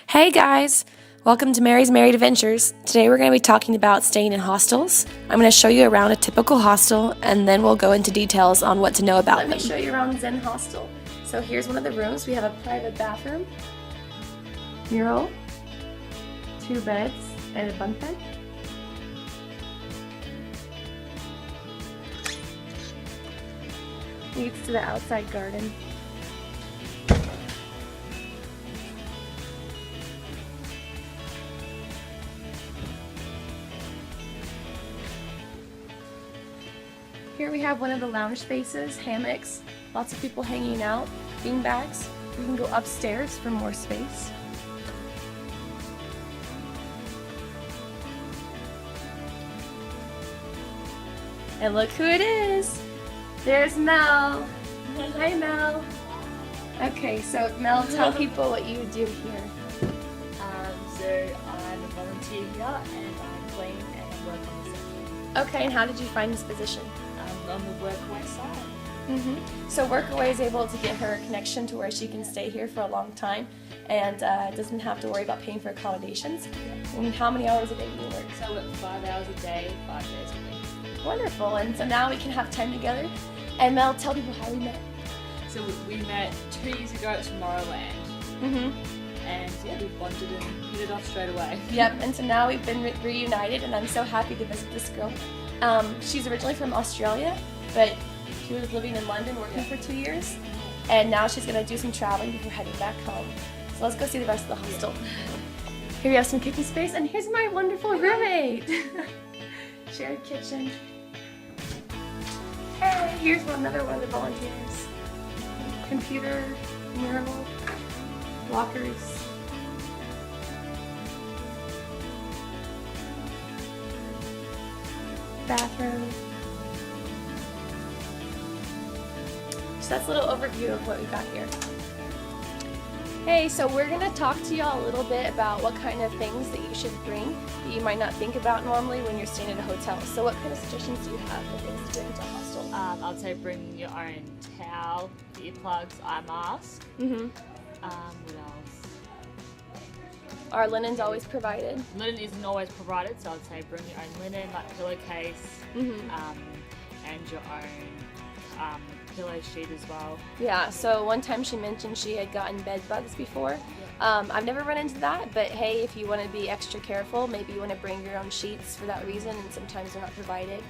Hey guys! Welcome to Mary's Married Adventures. Today we're going to be talking about staying in hostels. I'm going to show you around a typical hostel and then we'll go into details on what to know about them. Let me show you around Zen Hostel. So here's one of the rooms. We have a private bathroom, mural, 2 beds, and a bunk bed. Leads to the outside garden. Here we have one of the lounge spaces, hammocks, lots of people hanging out, bean bags. We can go upstairs for more space. And look who it is! There's Mel! Hi Mel! Okay, so Mel, tell people what you do here. So I'm a volunteer here and I'm clean and work on the reception. Okay, and how did you find this position? On the workaway side. So Workaway is able to get her a connection to where she can stay here for a long time and doesn't have to worry about paying for accommodations. And how many hours a day do you work? So I work 5 hours a day, 5 days a week. Wonderful, and so now we can have time together. And Mel, tell people how we met. So we met 2 years ago at Tomorrowland. And yeah, we bonded and hit it off straight away. Yep, and so now we've been reunited and I'm so happy to visit this girl. She's originally from Australia, but she was living in London working for 2 years. And now she's going to do some traveling before heading back home. So let's go see the rest of the hostel. Here we have some kitchen space, and here's my wonderful roommate. Shared kitchen. Hey, here's another one of the volunteers. Computer, mural, lockers. Bathroom. So that's a little overview of what we've got here. Hey, so we're going to talk to y'all a little bit about what kind of things that you should bring that you might not think about normally when you're staying at a hotel. So what kind of suggestions do you have for things to bring to a hostel? I'd say bring your own towel, earplugs, eye mask. What else? Are linens always provided? Linen isn't always provided, so I'd say bring your own linen, like pillowcase, and your own pillow sheet as well. Yeah, so one time she mentioned she had gotten bed bugs before. I've never run into that, but hey, if you want to be extra careful, maybe you want to bring your own sheets for that reason, and sometimes they're not provided.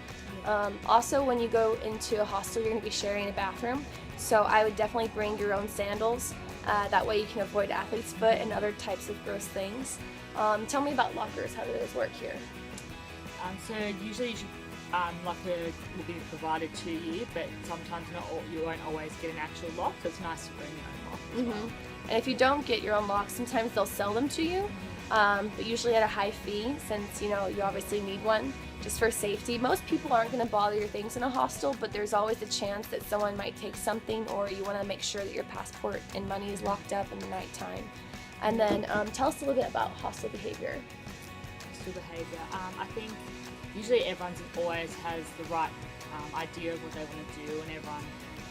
Also, when you go into a hostel, you're going to be sharing a bathroom, so I would definitely bring your own sandals. That way you can avoid athlete's foot and other types of gross things. Tell me about lockers. How do those work here? So usually you should, locker will be provided to you, but sometimes you won't always get an actual lock, so it's nice to bring your own lock as well. And if you don't get your own lock, sometimes they'll sell them to you, but usually at a high fee, since you obviously need one just for safety. Most people aren't going to bother your things in a hostel, but there's always a chance that someone might take something, or you want to make sure that your passport and money is locked up in the nighttime. And then tell us a little bit about hostel behavior. Hostel behavior. I think usually everyone always has the right idea of what they want to do, and everyone,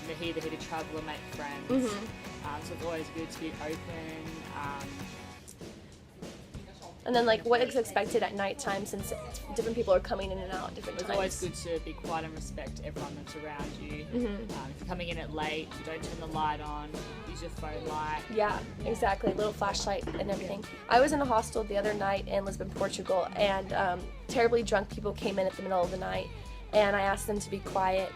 they're here to travel and make friends. So it's always good to be open. And then, what is expected at nighttime, since different people are coming in and out at different times? It's always good to be quiet and respect everyone that's around you. If you're coming in at late, don't turn the light on, use your phone light. Yeah, exactly, little flashlight and everything. I was in a hostel the other night in Lisbon, Portugal, and terribly drunk people came in at the middle of the night, and I asked them to be quiet.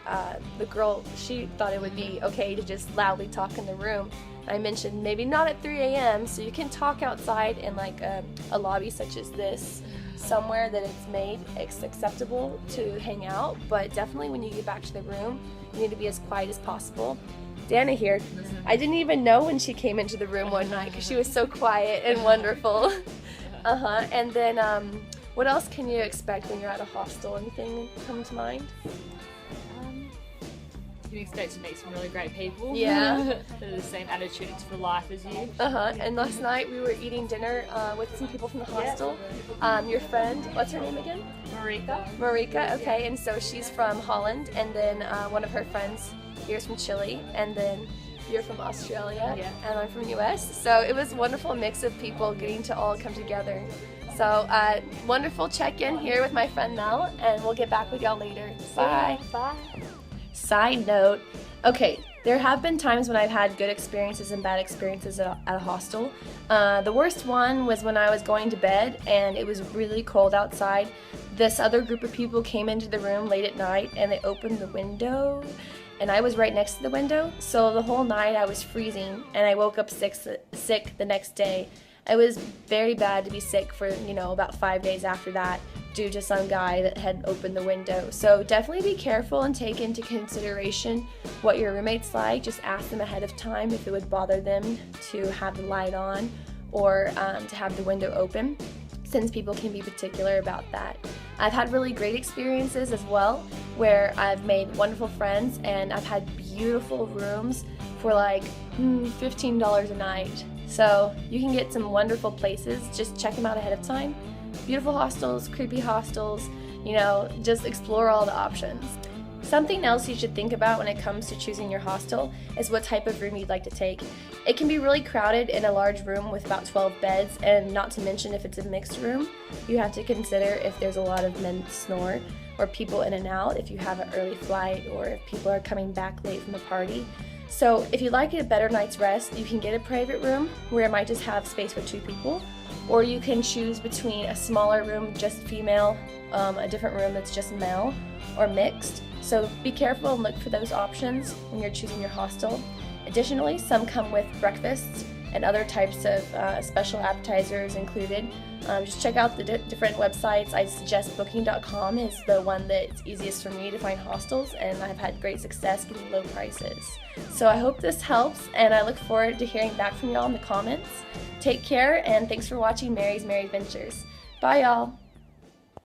The girl, she thought it would be okay to just loudly talk in the room. I mentioned maybe not at 3 a.m. so you can talk outside in a lobby such as this, somewhere that it's made acceptable to hang out, but definitely when you get back to the room, you need to be as quiet as possible. Dana here, I didn't even know when she came into the room one night because she was so quiet and wonderful. And then what else can you expect when you're at a hostel? Anything come to mind? You can expect to meet some really great people. Yeah. That are the same attitude for life as you. And last night we were eating dinner with some people from the hostel. Your friend, what's her name again? Marika, okay, and so she's from Holland, and then one of her friends here's from Chile, and then you're from Australia, Yeah. and I'm from US. So it was a wonderful mix of people getting to all come together. So wonderful check-in here with my friend Mel, and we'll get back with y'all later. Bye. Bye. Side note, okay, there have been times when I've had good experiences and bad experiences at a hostel. The worst one was when I was going to bed and it was really cold outside. This other group of people came into the room late at night and they opened the window, and I was right next to the window, so the whole night I was freezing and I woke up sick the next day. It was very bad to be sick for, about 5 days after that due to some guy that had opened the window. So definitely be careful and take into consideration what your roommate's like. Just ask them ahead of time if it would bother them to have the light on or to have the window open, since people can be particular about that. I've had really great experiences as well where I've made wonderful friends and I've had beautiful rooms for like $15 a night. So you can get some wonderful places. Just check them out ahead of time. Beautiful hostels, creepy hostels, just explore all the options. Something else you should think about when it comes to choosing your hostel is what type of room you'd like to take. It can be really crowded in a large room with about 12 beds, and not to mention if it's a mixed room, you have to consider if there's a lot of men snore or people in and out, if you have an early flight or if people are coming back late from a party. So if you'd like a better night's rest, you can get a private room where it might just have space for 2 people, or you can choose between a smaller room just female, a different room that's just male, or mixed. So be careful and look for those options when you're choosing your hostel. Additionally, some come with breakfasts and other types of special appetizers included. Just check out the different websites. I suggest booking.com is the one that's easiest for me to find hostels, and I've had great success getting low prices. So I hope this helps, and I look forward to hearing back from y'all in the comments. Take care, and thanks for watching Meri's Merry Adventures. Bye, y'all.